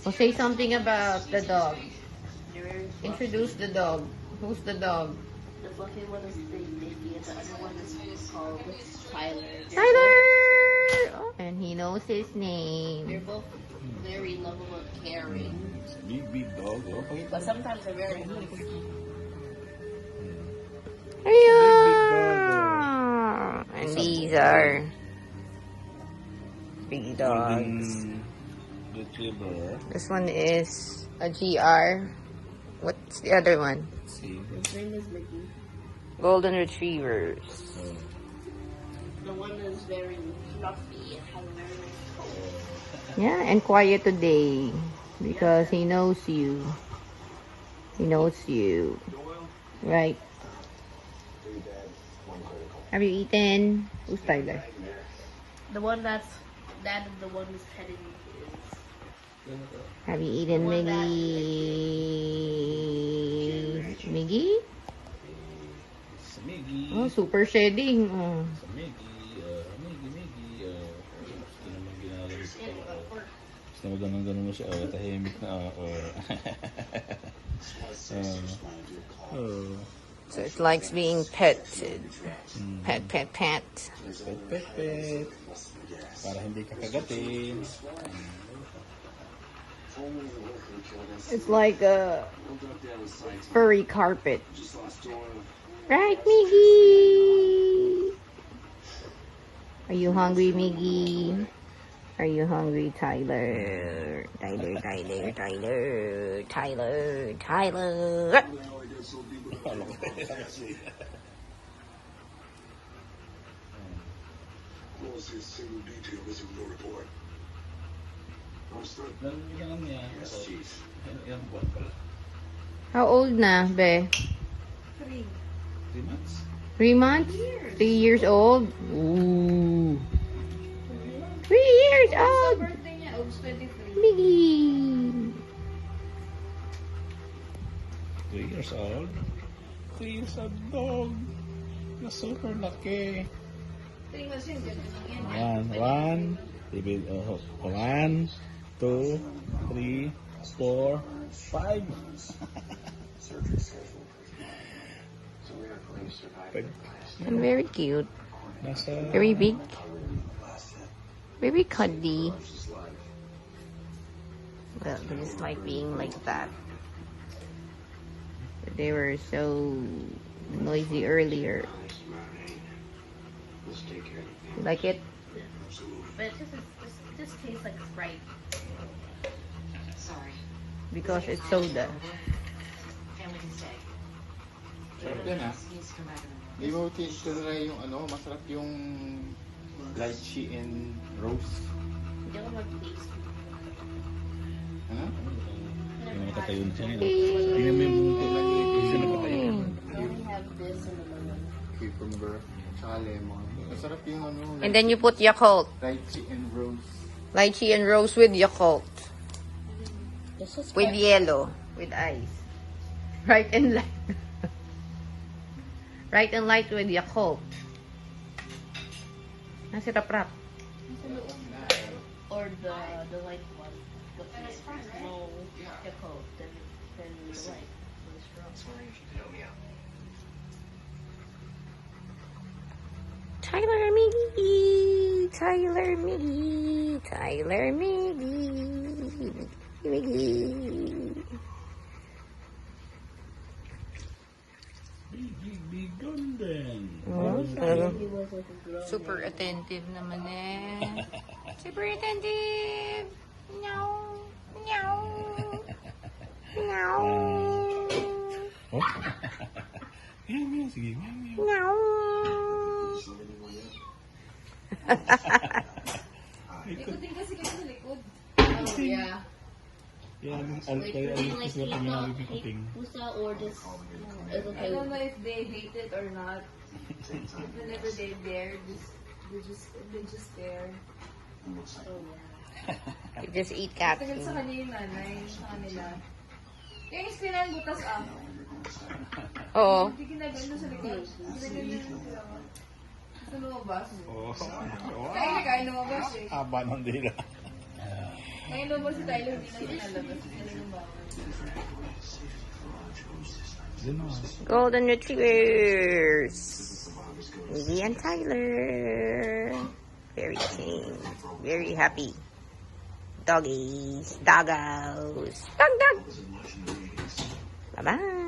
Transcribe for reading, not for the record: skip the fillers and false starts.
Well, say something about the dog. They're very fluffy. Introduce the dog. Who's the dog? The fluffy one is Daisy, and the other one is called Tyler. Tyler! Oh, and he knows his name. They're both very lovable and caring. Big dog. Oh. But sometimes they're very loose. Yeah. And these are big dogs. Retriever. This one is a GR. What's the other one? Let's see. His name is Mickey. Golden Retrievers. The one is very fluffy and has a very nice color. Yeah, and quiet today because he knows you. He knows you. Right? Have you eaten? Who's Tyler? The one that's that is the one who's petting me is Have you eaten One Miggy? Miggy? Sa Miggy. Oh, super shedding. Oh. Sa Miggy. Miggy. Gusto naman ginagawa ko. Gusto naman ganun mo siya. Tahimik na. So it likes being petted. Pet. Pet. Para hindi ka kagatin. It's like a furry carpet. Right, Miggy? Are you hungry, Miggy? Are you hungry, Tyler? Tyler. How old na, be? 3. 3 months? 3 months? 3 years old? Ooh. 3 years old! Birthday niya, August 23. Miggy! 3 years old? 3 years old dog. Na super laki. 3 months yun, ganun lang yan. One, 1, 2, 3, 4, 5. And very cute. Nasa Very big. Very cuddly. Well, they just like being like that. They were so noisy earlier. You like it? But it just tastes like Sprite. Sorry. Because it's soda. Family can stay. sarap yan ah. Needs to come back in the morning. Di mo tinry yung ano, masarap yung lychee and rose. Hindi ako mag-taste. Ano? Hindi nakatayo na siya. Tingnan mo yung buntot lang. Hindi siya nakatayo. I only have this and the lemon. Cucumber, tsaka lemon. Masarap yung ano. And then you put Yakult. Lychee and rose. Lychee and rose with Yakult. This is With yellow. With ice. Right and light. Right and light with Yakult. Nasi rap-rap. or the light one. The no Yakult, then the light. Tyler Miggy. Tyler Miggy. Tyler Miggy. Miggy. Big golden. Oh, He was like a grown super attentive naman eh. Super attentive. Meow. Meow. Meow. Oh? Meow, meow. Sige, meow, meow. Meow. Likotin kasi kayo sa likod. Oh, yeah. Yan, Like, alcohol, really, like, sarap people yung hate kuting. pusa or just, it's okay. I don't know if they hate it or not. Whenever they're there, they just stare. Oh, yeah. You just eat cat Tagal food. sa kanya yung nanay, sa kanila. Yung iskinan butas up. Oo. Hindi ginagano sa likod. Ginagano sila. Sa lumabas. Oh, Kaya nakain lumabas eh. haba ng dila. Ngayon naman si Tyler hindi na nalabas. Sila yung bawal. Golden Retrievers. Lily and Tyler. Very clean. Very happy. Doggies. Doggos. Dog, dog. Bye-bye.